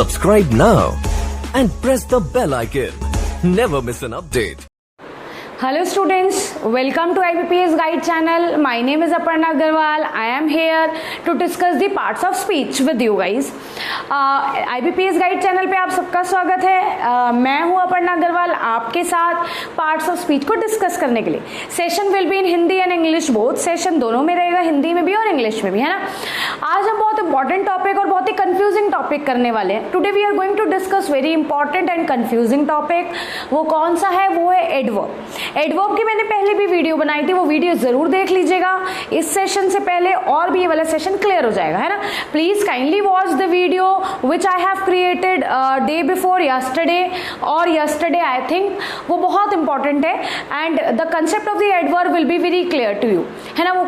Subscribe now and press the bell icon. Never miss an update. Hello students, welcome to IBPS Guide channel. My name is Aparna Agarwal. I am here to discuss the parts of speech with you guys. IBPS Guide channel पे आप सबका स्वागत है. मैं हूँ अपर्णा अग्रवाल आपके साथ parts of speech को डिस्कस करने के लिए. Session will be in Hindi and English both. Session दोनों में रहेगा, हिंदी में भी और इंग्लिश में भी, है ना. आज हम बहुत इंपॉर्टेंट टॉपिक और बहुत ही कंफ्यूजिंग टॉपिक करने वाले हैं. Today we are going to discuss very important and confusing topic. वो कौन सा है? वो है एडवर्ब. एडवर्ब की मैंने पहले भी वीडियो बनाई थी, वो वीडियो जरूर देख लीजिएगा इस सेशन से पहले, और भी ये वाला सेशन क्लियर हो जाएगा, है ना. Please kindly watch the video which I have created day before yesterday और यस्टरडे आई थिंक. वो बहुत इंपॉर्टेंट है and the concept of the adverb will be very clear to you, है ना. वो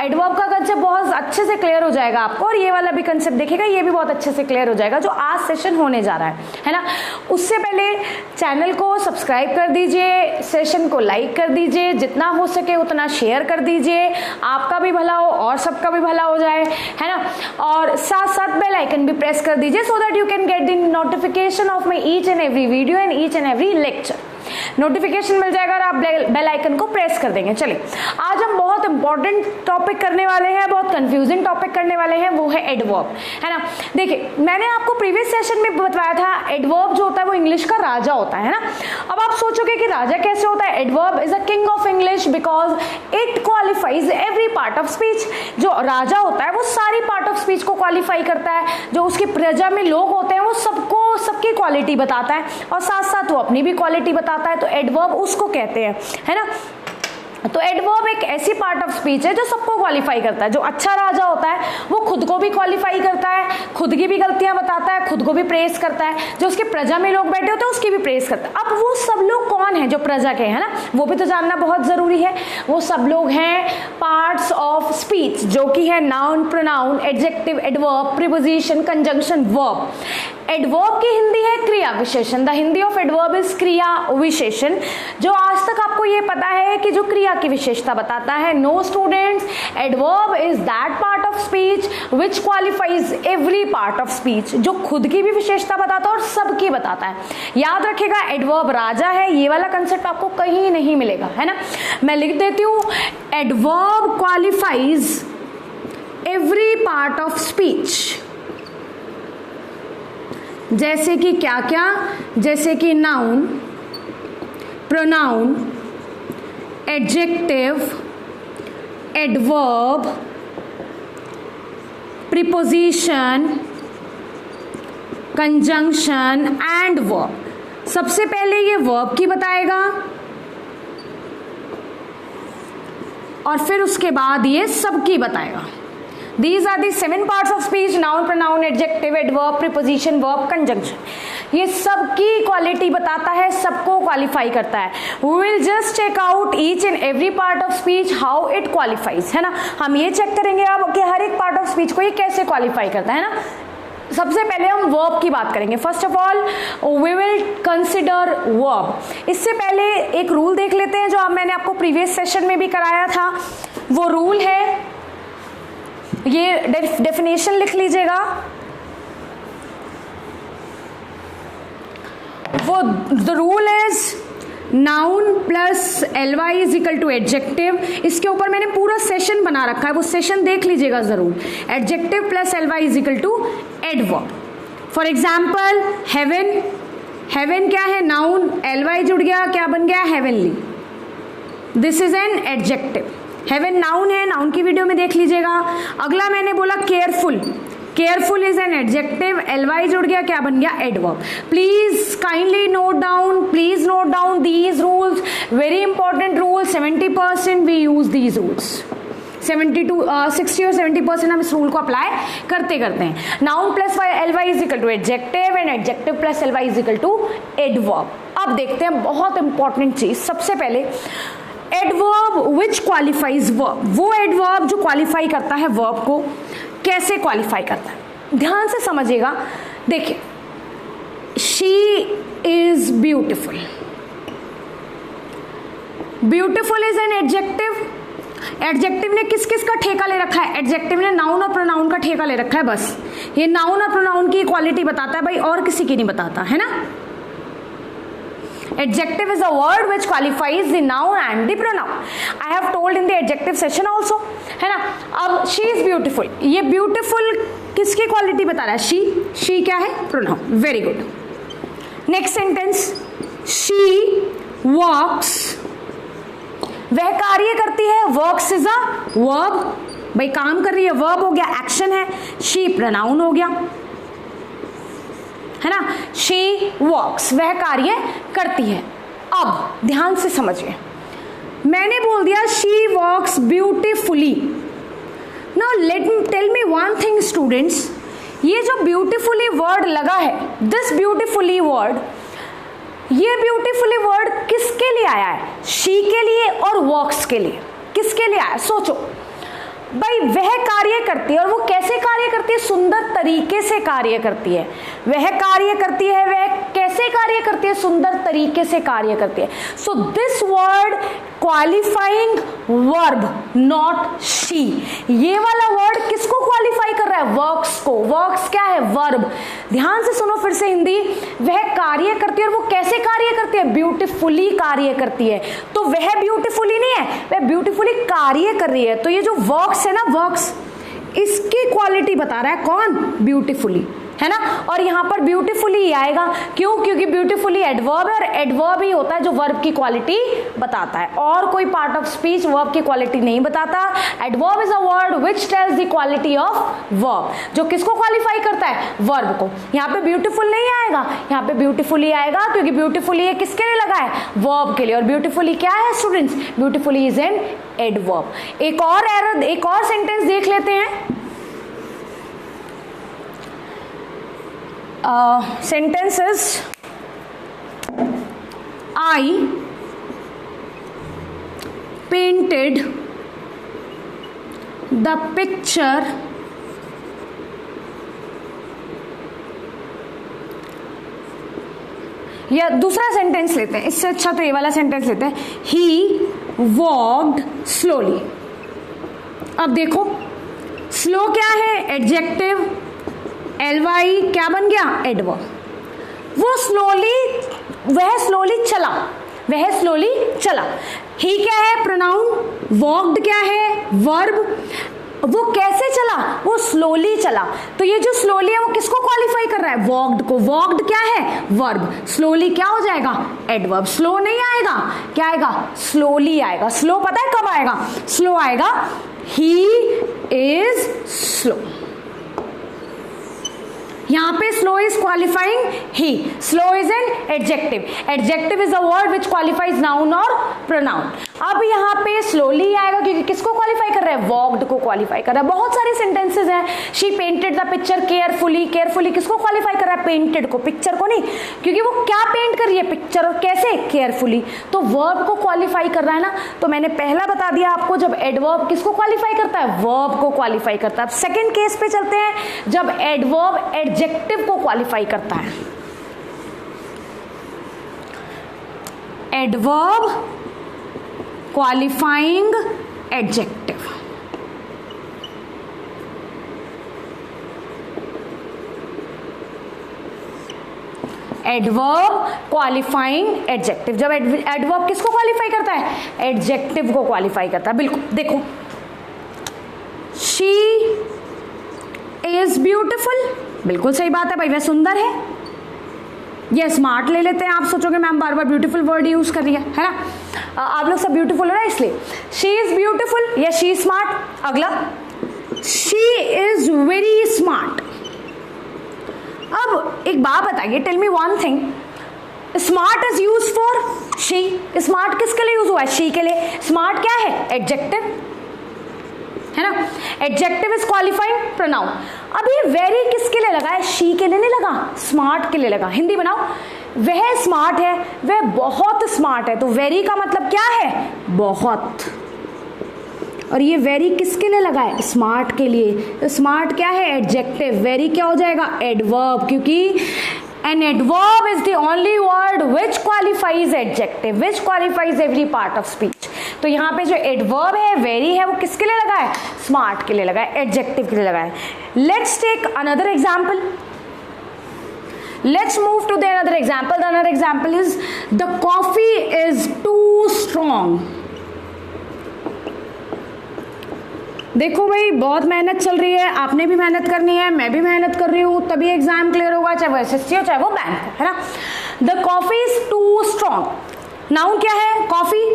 एडवर्ब का कंसेप्ट बहुत अच्छे से क्लियर हो जाएगा आपको, और ये वाला भी कंसेप्ट देखेगा, ये भी बहुत अच्छे से क्लियर हो जाएगा जो आज सेशन होने जा रहा है ना. उससे पहले चैनल को सब्सक्राइब कर दीजिए, सेशन को लाइक कर दीजिए, जितना हो सके उतना शेयर कर दीजिए, आपका भी भला हो और सबका भी भला हो जाए, है ना. और साथ साथ बेल आइकन भी प्रेस कर दीजिए so that you can get the notification of my each and every video and each and every lecture. Notification मिल जाएगा और आप बेल आइकन को प्रेस कर देंगे. चलिए, आज हम बहुत इंपॉर्टेंट टॉपिक करने वाले हैं, बहुत कंफ्यूजिंग टॉपिक करने वाले हैं, वो है एडवर्ब, है ना. देखिए, मैंने आपको प्रीवियस सेशन में बताया था एडवर्ब जो होता है वो इंग्लिश का राजा होता है ना. अब आप सोचोगे कि राजा कैसे होता है? Adverb is a king of English because it qualifies every part of speech. जो राजा होता है वो सारी पार्ट ऑफ स्पीच को क्वालिफाई करता है. जो उसकी प्रजा में लोग होते हैं वो सबको सबकी क्वालिटी बताता है, और साथ साथ वो अपनी भी क्वालिटी बताता है. तो एडवर्ब उसको कहते हैं, है ना. तो एडवर्ब एक ऐसी पार्ट ऑफ स्पीच है जो सबको क्वालिफाई करता है. जो अच्छा राजा होता है वो खुद को भी क्वालिफाई करता है, खुद की भी गलतियां बताता है, खुद को भी प्रेस करता है. जो उसके प्रजा में लोग बैठे होते हैं उसकी भी प्रेस करता है. अब वो सब लोग कौन है जो प्रजा के, है ना, वो भी तो जानना बहुत जरूरी है. वो सब लोग हैं पार्ट्स ऑफ स्पीच, जो कि है noun, pronoun, adjective, adverb, preposition, conjunction, verb. Adverb की हिंदी है क्रिया विशेषण. The Hindi of adverb is क्रिया विशेषण. जो आज तक आपको ये पता है कि जो क्रिया की विशेषता बताता है. No students, adverb is that part of speech which qualifies every part of speech. जो खुद की भी विशेषता बताता है और सबकी बताता है. याद रखिएगा, एडवर्ब राजा है. ये वाला कंसेप्ट आपको कहीं नहीं मिलेगा, है ना. मैं लिख देती हूं, adverb qualifies every part of speech. जैसे कि क्या क्या? जैसे कि noun, pronoun, adjective, adverb, preposition, conjunction and verb. सबसे पहले ये वर्ब की बताएगा और फिर उसके बाद ये सबकी बताएगा. These are the 7 parts of speech: noun, pronoun, adjective, adverb, preposition, verb, conjunction. ये सबकी क्वालिटी बताता है, सबको क्वालिफाई करता है. We will just check out each and every part of speech how it qualifies, है ना. हम ये चेक करेंगे अब कि हर एक पार्ट ऑफ स्पीच को ये कैसे क्वालिफाई करता है ना. सबसे पहले हम वर्ब की बात करेंगे. First of all we will consider verb. इससे पहले एक रूल देख लेते हैं जो मैंने आपको प्रीवियस सेशन में भी कराया था. वो रूल है, ये डेफिनेशन लिख लीजिएगा. वो the rule is noun plus ly is equal to adjective. इसके ऊपर मैंने पूरा सेशन बना रखा है, वो सेशन देख लीजिएगा जरूर. Adjective plus ly is equal to adverb. For example heaven. Heaven क्या है? नाउन. ly जुड़ गया, क्या बन गया? Heavenly. This is an adjective. Heaven noun है, नाउन की वीडियो में देख लीजिएगा. अगला मैंने बोला careful. Careful is an adjective. ly जुड़ गया, क्या बन गया? Adverb. Please kindly note down, please note down these rules. Very important rule. 70% we use these rules. 60 और 70% हम इस रूल को अप्लाई करते हैं. Noun plus ly is equal to adjective and adjective plus ly is equal to adverb. अब देखते हैं बहुत इंपॉर्टेंट चीज. सबसे पहले एडवर्ब विच क्वालिफाइज वर्ब. वो एडवर्ब जो क्वालिफाई करता है वर्ब को. कैसे क्वालिफाई करता है? ध्यान से समझिएगा. देखिए, she is beautiful. Beautiful is an adjective. Adjective ने किस किस का ठेका ले रखा है? एडजेक्टिव ने नाउन और प्रोनाउन का ठेका ले रखा है बस। ये नाउन और प्रोनाउन की क्वालिटी बताता है भाई, और किसी की नहीं बताता है ना। Adjective is a word which qualifies the noun and the pronoun. I have told in the adjective session also, है ना। अब she is beautiful, ये beautiful किसकी क्वालिटी बता रहा है? she क्या है? pronoun. Very good. Next sentence, she walks, वह कार्य करती है, works is a verb, भाई काम कर रही है, verb हो गया, action है, she pronoun हो गया, है ना। she walks, वह कार्य करती है। अब ध्यान से समझिए, मैंने बोल दिया she walks beautifully. Now let me tell me one thing students, ये जो beautifully वर्ड लगा है, this beautifully वर्ड, ये beautifully वर्ड किसके लिए आया है? she के लिए और walks के लिए। किसके लिए आया? सोचो भाई, वह कार्य करती है, और वो कैसे कार्य करती है? सुंदर तरीके से कार्य करती है। वह कार्य करती है, वह कैसे कार्य करती है? सुंदर तरीके से कार्य करती है। So this word qualifying verb not she, ये वाला वर्ड किसको क्वालिफाई कर रहा है? वर्क्स को। वर्क्स क्या है? वर्ब। ध्यान से सुनो फिर से हिंदी, वह कार्य करती है, और वो कैसे कार्य करती है? ब्यूटीफुली कार्य करती है। तो वह ब्यूटीफुली नहीं है, वह ब्यूटीफुली कार्य कर रही है। तो ये जो वर्क्स है ना, वर्क्स, इसकी क्वालिटी बता रहा है कौन? ब्यूटीफुली, है ना। और यहां पर ब्यूटीफुली ही आएगा, क्यों? क्योंकि ब्यूटीफुली एडवर्ब है, और एडवर्ब ही होता है जो वर्ब की क्वालिटी बताता है, और कोई पार्ट ऑफ स्पीच वर्ब की क्वालिटी नहीं बताता। Adverb is a word which tells the quality of verb, जो किसको क्वालिफाई करता है? वर्ब को। यहाँ पे ब्यूटीफुल नहीं आएगा, यहाँ पे ब्यूटीफुली आएगा, क्योंकि ब्यूटीफुली ये किसके लिए लगा है? वर्ब के लिए। और ब्यूटीफुली क्या है students? Beautifully is an adverb. एक और सेंटेंस देख लेते हैं। Sentence is, I painted the picture या दूसरा सेंटेंस लेते हैं, इससे अच्छा तो ये वाला सेंटेंस लेते हैं। He walked slowly. अब देखो, स्लो क्या है? एडजेक्टिव, ly क्या बन गया? एडवर्ब। वह स्लोली चला, वह स्लोली चला। ही क्या है? प्रोनाउन। वॉक्ड क्या है? वर्ब। वो कैसे चला? वो स्लोली चला। तो ये जो स्लोली है वो किसको क्वालिफाई कर रहा है? वॉक्ड को। वॉक्ड क्या है? वर्ब। स्लोली क्या हो जाएगा? एडवर्ब। स्लो नहीं आएगा, क्या आएगा? स्लोली आएगा। स्लो पता है कब आएगा? स्लो आएगा, ही इज स्लो। यहाँ पे slow is qualifying he. Slow is an adjective. Adjective is a word which qualifies noun और प्रोनाउन। अब यहाँ पे स्लोली आएगा, क्योंकि किसको क्वालिफाई कर रहा है? वॉक्ड को क्वालिफाई कर रहा है। बहुत सारे सेंटेंसेस हैं। She painted the picture carefully. Carefully किसको क्वालिफाई कर रहा है? पेंटेड को, पिक्चर को नहीं, क्योंकि वो क्या पेंट कर रही है? पिक्चर। और कैसे? केयरफुली। तो वर्ब को क्वालिफाई कर रहा है ना। तो मैंने पहला बता दिया आपको, जब एडवर्ब किसको क्वालिफाई करता है? वर्ब को क्वालिफाई करता है। अब सेकेंड केस पे चलते हैं, जब एडवर्ब एडजेक्टिव को क्वालिफाई करता है। Adverb qualifying adjective. Adverb qualifying adjective, जब एडवर्ब किसको क्वालिफाई करता है? एडजेक्टिव को क्वालिफाई करता है। बिल्कुल देखो, शी इज ब्यूटिफुल, बिल्कुल सही बात है भाई, वह सुंदर है। ये स्मार्ट ले लेते हैं। आप सोचोगे मैम बार बार ब्यूटीफुल वर्ड यूज कर रही है ना। आप लोग सब ब्यूटीफुल हो ना, इसलिए शी इज ब्यूटीफुल या शी स्मार्ट। अगला, शी इज वेरी स्मार्ट। अब एक बात बताइए, tell me one thing, smart is use for she. Smart किसके लिए यूज हुआ है? शी के लिए। स्मार्ट क्या है? एडजेक्टिव, है ना। Adjective is qualifying pronoun. अब ये वेरी किसके लिए लगा है? शी के लिए नहीं लगा, स्मार्ट के लिए लगा। हिंदी बनाओ, वह स्मार्ट है, वह बहुत स्मार्ट है। तो वेरी का मतलब क्या है? बहुत। और ये वेरी किसके लिए लगा है? स्मार्ट के लिए। तो स्मार्ट क्या है? एडजेक्टिव। वेरी क्या हो जाएगा? एडवर्ब, क्योंकि an adverb is the only word which qualifies adjective, which qualifies every part of speech. तो यहाँ पे जो एडवर्ब है, वेरी है, वो किसके लिए लगा है? स्मार्ट के लिए लगा है, एडजेक्टिव के लिए लगा है. Let's take another example. Let's move to the another example. The another example is the coffee is too strong. देखो भाई, बहुत मेहनत चल रही है, आपने भी मेहनत करनी है, मैं भी मेहनत कर रही हूँ, तभी एग्जाम क्लियर होगा, चाहे वो एसएससी हो चाहे वो बैंक हो, है ना. The coffee is too strong. Noun क्या है? कॉफी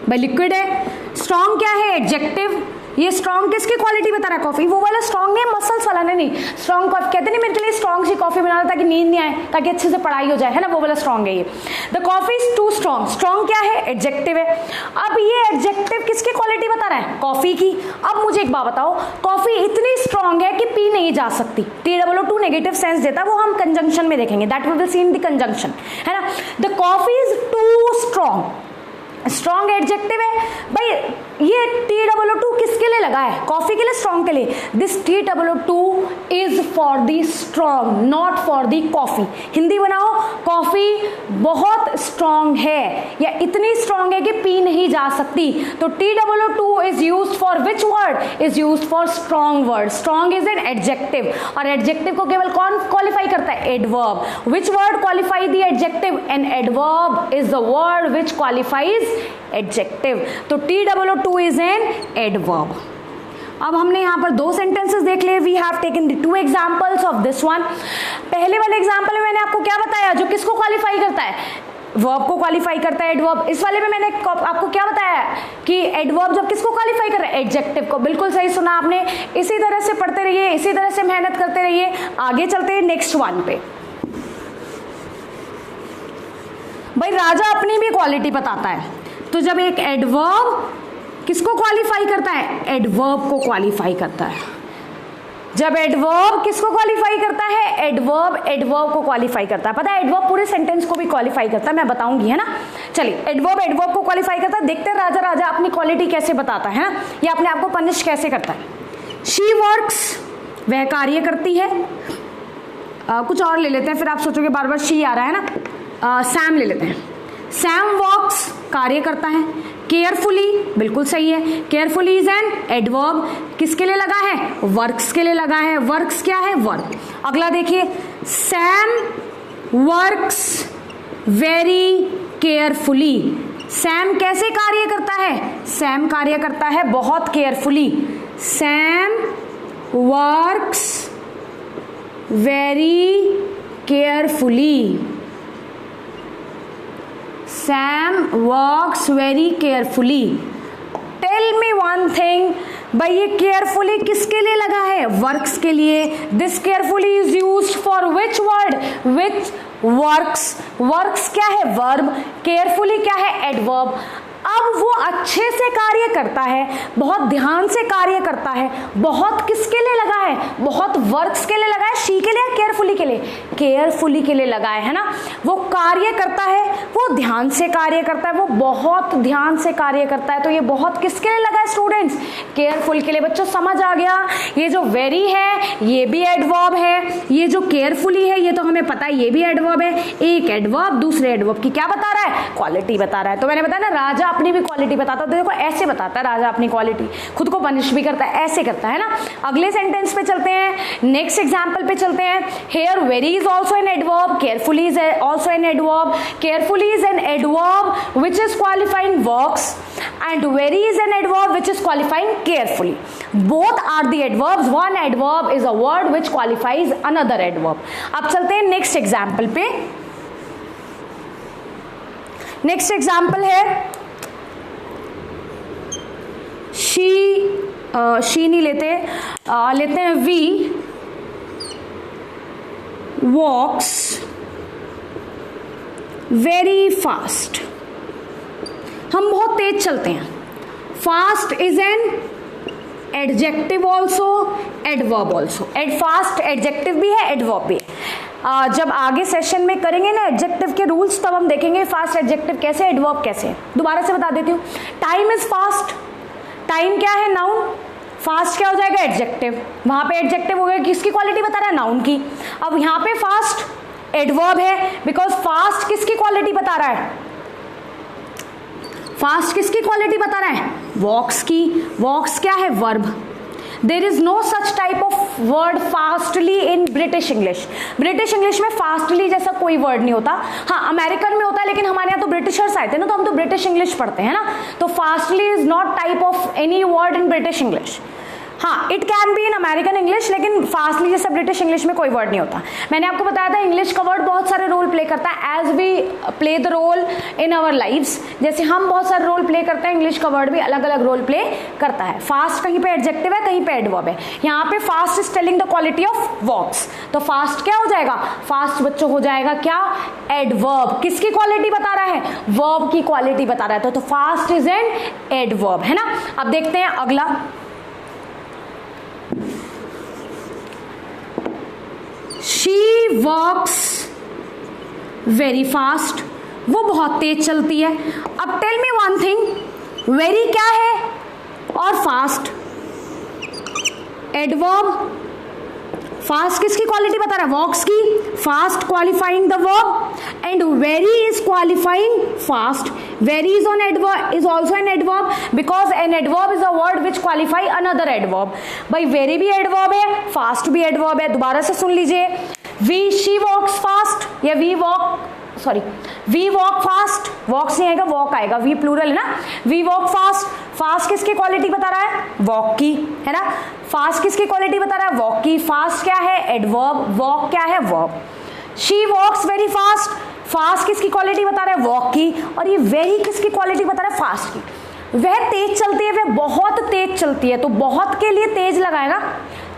भाई लिक्विड है. स्ट्रॉन्ग क्या है? एडजेक्टिव. ये स्ट्रॉन्ग किसकी क्वालिटी बता रहा है? कॉफी. वो वाला स्ट्रॉन्ग नहीं, मसल्स वाला नहीं. स्ट्रॉन्ग कॉफी कहते नहीं, मेरे के लिए स्ट्रॉन्ग सी कॉफी बनाना ताकि नींद नहीं आए, ताकि अच्छे से पढ़ाई हो जाए, है ना, वो वाला स्ट्रॉन्ग है ये. The coffee is too strong. Strong क्या है? एडजेक्टिव है. अब ये एडजेक्टिव किसकी क्वालिटी बता रहा है? कॉफी की. अब मुझे एक बात बताओ, कॉफी इतनी स्ट्रॉन्ग है कि पी नहीं जा सकती. TOO नेगेटिव सेंस देता है, वो हम कंजंक्शन में देखेंगे, that we will see in the conjunction, है ना. The coffee is too strong. Strong adjective है भाई. ये TOO किसके लिए लगा है? कॉफी के लिए, स्ट्रॉन्ग के लिए. This TOO is for the strong, not for the coffee. Hindi बनाओ, कॉफी बहुत स्ट्रॉन्ग है या इतनी स्ट्रॉन्ग है कि पी नहीं जा सकती. तो TOO is used for which word? Is used for strong word. Strong is an adjective, और एडजेक्टिव को केवल कौन क्वालिफाई करता है? Adverb. Which word qualify the adjective? An adverb is the word which qualifies adjective. तो TOO is an adverb. अब हमने यहाँ पर दो सेंटेंसेस देख लिए. We have taken the two examples of this one. पहले वाले एग्जांपल में मैंने आपको क्या बताया? जो किसको क्वालिफाई करता है? वर्ब को क्वालिफाई करता है एडवर्ब. इस वाले में मैंने आपको क्या बताया कि एडवर्ब जब किसको क्वालिफाई कर रहा है? एडजेक्टिव को. बिल्कुल सही सुना आपने. इसी तरह से पढ़ते रहिए, इसी तरह से मेहनत करते रहिए. आगे चलते हैं नेक्स्ट वन पे. भाई राजा अपनी भी क्वालिटी बताता है. तो जब एक एडवर्ब किसको क्वालिफाई करता है? एडवर्ब को क्वालिफाई करता है. जब एडवर्ब किसको क्वालिफाई करता है? एडवर्ब को क्वालिफाई करता है. पता है एडवर्ब पूरे सेंटेंस को भी क्वालिफाई करता है, मैं बताऊंगी, है ना. चलिए, एडवर्ब को क्वालिफाई करता है. देखते हैं राजा अपनी क्वालिटी कैसे बताता है ना, या अपने आप को पनिश कैसे करता है. शी वर्क्स, वह कार्य करती है. कुछ और ले लेते हैं, फिर आप सोचोगे बार बार शी आ रहा है ना. सैम ले लेते हैं. सैम वर्क्स, कार्य करता है. केयरफुली, बिल्कुल सही है. Carefully is an adverb. किसके लिए लगा है? वर्क्स के लिए लगा है. वर्क्स क्या है? वर्क. अगला देखिए, Sam works very carefully. Sam कैसे कार्य करता है? सैम कार्य करता है बहुत carefully. Sam works very carefully. Sam works very carefully. Tell me one thing. भाई ये केयरफुली किसके लिए लगा है? वर्क्स के लिए. This carefully is used for which word? Which works. Works क्या है? वर्ब. केयरफुली क्या है? एडवर्ब. अब वो अच्छे से कार्य करता है, बहुत ध्यान से कार्य करता है. बहुत किसके लिए लगा है? बहुत वर्क्स के लिए लगा है. शी के लिए, केयरफुली के लिए? केयरफुली के लिए लगा है ना. वो कार्य करता है, वो ध्यान से कार्य करता है, वो बहुत ध्यान से कार्य करता है. तो ये बहुत किसके लिए लगा है स्टूडेंट्स? केयरफुल के लिए. बच्चों समझ आ गया? ये जो वेरी है ये भी एडवर्ब है, ये जो केयरफुली है ये तो हमें पता है ये भी एडवर्ब है. एक एडवर्ब दूसरे एडवर्ब की क्या बता रहा है? क्वालिटी बता रहा है. तो मैंने बताया ना, राजा अपनी भी क्वालिटी बताता है. तो देखो ऐसे बताता है राजा अपनी क्वालिटी. खुद को पनिश भी करता है, ऐसे करता है ना. अगले सेंटेंस पे चलते हैं, नेक्स्ट एग्जांपल पे चलते हैं. Here very is also an adverb. Carefully is also an adverb. Carefully is an adverb which is qualifying works, and very is an adverb which is qualifying carefully. Both are the adverbs. One adverb is a word which qualifies another adverb. अब चलते हैं next example पे. Next example है she नहीं लेते, लेते हैं we walks very fast. हम बहुत तेज चलते हैं. Fast is an adjective also, adverb also. Fast adjective भी है, एडवर्ब भी है. जब आगे सेशन में करेंगे ना एडजेक्टिव के रूल्स, तब हम देखेंगे फास्ट एडजेक्टिव कैसे, एडवर्ब कैसे. दोबारा से बता देती हूँ. Time is fast. टाइम क्या है? नाउन. फास्ट क्या हो जाएगा? एडजेक्टिव. वहां पे एडजेक्टिव हो गया, किसकी क्वालिटी बता रहा है? नाउन की. अब यहाँ पे फास्ट एडवर्ब है, बिकॉज फास्ट किसकी क्वालिटी बता रहा है? फास्ट किसकी क्वालिटी बता रहा है? वॉक्स की। वॉक्स क्या है? Verb. There is no such type of word fastly in British English. British English में फास्टली जैसा कोई वर्ड नहीं होता। हाँ, अमेरिकन में होता है, लेकिन हमारे यहाँ तो ब्रिटिशर्स आए थे ना, तो हम तो ब्रिटिश इंग्लिश पढ़ते हैं ना, तो fastly is not type of any word in British English. हाँ, it can be in American English, लेकिन फास्टली जैसा ब्रिटिश इंग्लिश में कोई वर्ड नहीं होता। मैंने आपको बताया था इंग्लिश का वर्ड बहुत सारे रोल प्ले करता है, as we play the role in our lives. जैसे हम बहुत सारे रोल प्ले करते हैं, इंग्लिश का वर्ड भी अलग अलग रोल प्ले करता है। फास्ट कहीं पे एडजेक्टिव है, कहीं पे एडवर्ब है। यहाँ पे fast is telling the quality of walks, तो फास्ट क्या हो जाएगा? फास्ट बच्चों हो जाएगा क्या? एडवर्ब। किसकी क्वालिटी बता रहा है? वर्ब की क्वालिटी बता रहा है, तो फास्ट इज एन एडवर्ब, है ना। अब देखते हैं अगला। She walks very fast, वो बहुत तेज चलती है। अब tell me one thing, very क्या है और फास्ट एडवर्ब। फास्ट किसकी क्वालिटी बता रहा है? वॉक्स की। Fast qualifying the verb and very is qualifying fast. Very is on adverb, is also an adverb, because an adverb is a word which qualify another adverb. भाई very भी adverb है, fast भी adverb है। दोबारा से सुन लीजिए, we she walks fast या we walk, sorry we walk fast, वॉक्स नहीं आएगा, वॉक आएगा, वी प्लूरल है ना। वी वॉक फास्ट, फास्ट किसकी क्वालिटी बता रहा है? वॉक की, है ना। फास्ट किसकी क्वालिटी बता रहा है? वॉक की। फास्ट क्या है? एडवर्ब। वॉक क्या है? Verb. She walks very fast, fast किसकी क्वालिटी बता रहा है? वॉक की। और ये वेरी किसकी क्वालिटी बता रहा है? फास्ट की। वह तेज चलती है, वह बहुत तेज चलती है, तो बहुत के लिए तेज लगाएगा,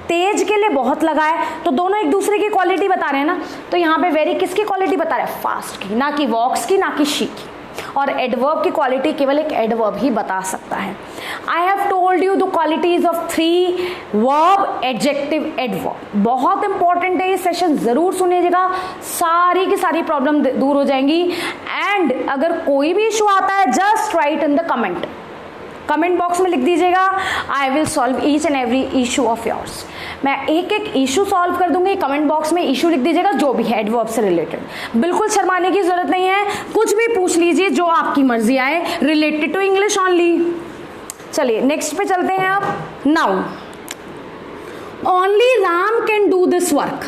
तेज के लिए बहुत लगा है, तो दोनों एक दूसरे की क्वालिटी बता रहे हैं ना। तो यहाँ पे वेरी किसकी क्वालिटी बता रहा है? फास्ट की, ना कि वॉक्स की, ना कि शी की। और एडवर्ब की क्वालिटी केवल एक एडवर्ब ही बता सकता है। I have told you the qualities of 3 verb, adjective, adverb. बहुत इंपॉर्टेंट है ये सेशन, जरूर सुनिएगा, सारी की सारी प्रॉब्लम दूर हो जाएंगी। एंड अगर कोई भी इशू आता है, just right in the comment box में लिख दीजिएगा, I will solve each and every issue of yours. मैं एक एक इशू सॉल्व कर दूंगी। कमेंट बॉक्स में इशू लिख दीजिएगा जो भी है एडवर्ब से रिलेटेड। बिल्कुल शर्माने की जरूरत नहीं है, कुछ भी पूछ लीजिए जो आपकी मर्जी आए, रिलेटेड टू इंग्लिश ओनली। चलिए नेक्स्ट पे चलते हैं। अब noun, only Ram can do this work.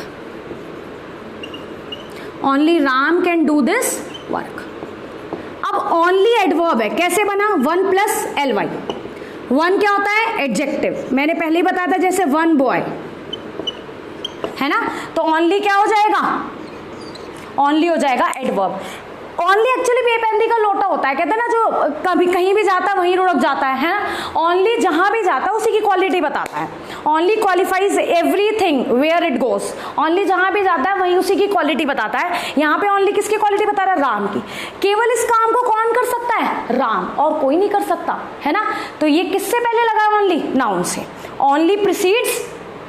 Only Ram can do this work. अब ओनली एडवर्ब है, कैसे बना? 1 + ly। 1 क्या होता है? एडजेक्टिव। मैंने पहले ही बताया था, जैसे 1 बॉय है ना, तो ओनली क्या हो जाएगा? ओनली हो जाएगा एडवर्ब। ओनली एक्चुअली बेपेंदी का लोटा होता है, कहते हैं ना, जो कभी कहीं भी जाता है वहीं रुक जाता है ना। ओनली जहां भी जाता है उसी की क्वालिटी बताता है। Only qualifies everything where it goes. Only जहां भी जाता है वहीं उसी की क्वालिटी बताता है। यहाँ पे ओनली किसकी क्वालिटी बता रहा है? राम की। केवल इस काम को कौन कर सकता है? राम, और कोई नहीं कर सकता, है ना। तो ये किससे पहले लगा? ओनली, नाउन से। ओनली प्रीसीड्स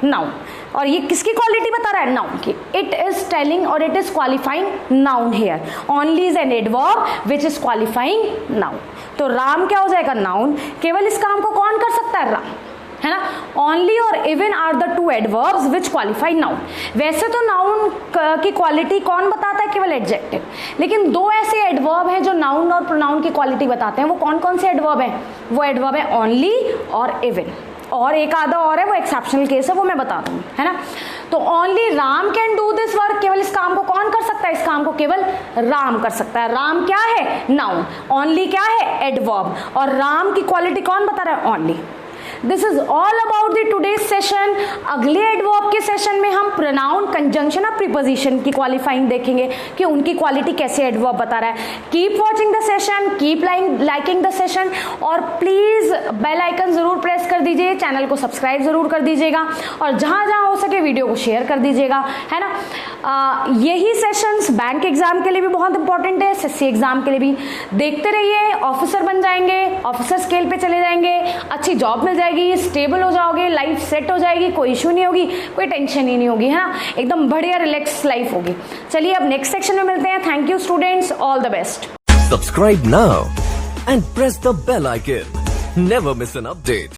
नाउन, और ये किसकी क्वालिटी बता रहा है? नाउन की। इट इज टेलिंग और it is qualifying noun here. Only is an adverb which is qualifying noun. तो राम क्या हो जाएगा? नाउन। केवल इस काम को कौन कर सकता है? राम, है ना। ओनली और even are the 2 adverbs which qualify noun. वैसे तो नाउन की क्वालिटी कौन बताता है? केवल एडजेक्टिव। लेकिन 2 ऐसे एडवर्ब हैं जो नाउन और प्रोनाउन की क्वालिटी बताते हैं। वो कौन कौन से एडवर्ब हैं? वो एडवर्ब है ओनली और इवन, और एक आधा और है, वो एक्सेप्शनल केस है, वो मैं बता दूंगी, है ना। तो only Ram can do this work, केवल इस काम को कौन कर सकता है? इस काम को केवल राम कर सकता है। राम क्या है? नाउन। ओनली क्या है? एडवर्ब। और राम की क्वालिटी कौन बता रहा है? Only. This is all about the today's session. अगले एडवर्ब के सेशन में हम प्रोनाउन, कंजंक्शन और प्रीपोजिशन की क्वालिफाइंग देखेंगे कि उनकी क्वालिटी कैसे एडवर्ब बता रहा है। Keep watching the session, keep liking the session, और प्लीज बेल आइकन जरूर प्रेस कर दीजिए, चैनल को सब्सक्राइब जरूर कर दीजिएगा, और जहां जहां हो सके वीडियो को शेयर कर दीजिएगा, है ना। यही सेशंस बैंक एग्जाम के लिए भी बहुत इंपॉर्टेंट है, एसएससी एग्जाम के लिए भी। देखते रहिए, ऑफिसर बन जाएंगे, ऑफिसर स्केल पे चले जाएंगे, अच्छी जॉब मिल जाएगी, स्टेबल हो जाओगे, लाइफ सेट हो जाएगी, कोई इशू नहीं होगी, कोई टेंशन ही नहीं होगी, है ना। एकदम बढ़िया रिलैक्स लाइफ होगी। चलिए अब नेक्स्ट सेक्शन में मिलते हैं। Thank you students, all the best. Subscribe now and press the bell icon. Never miss an update.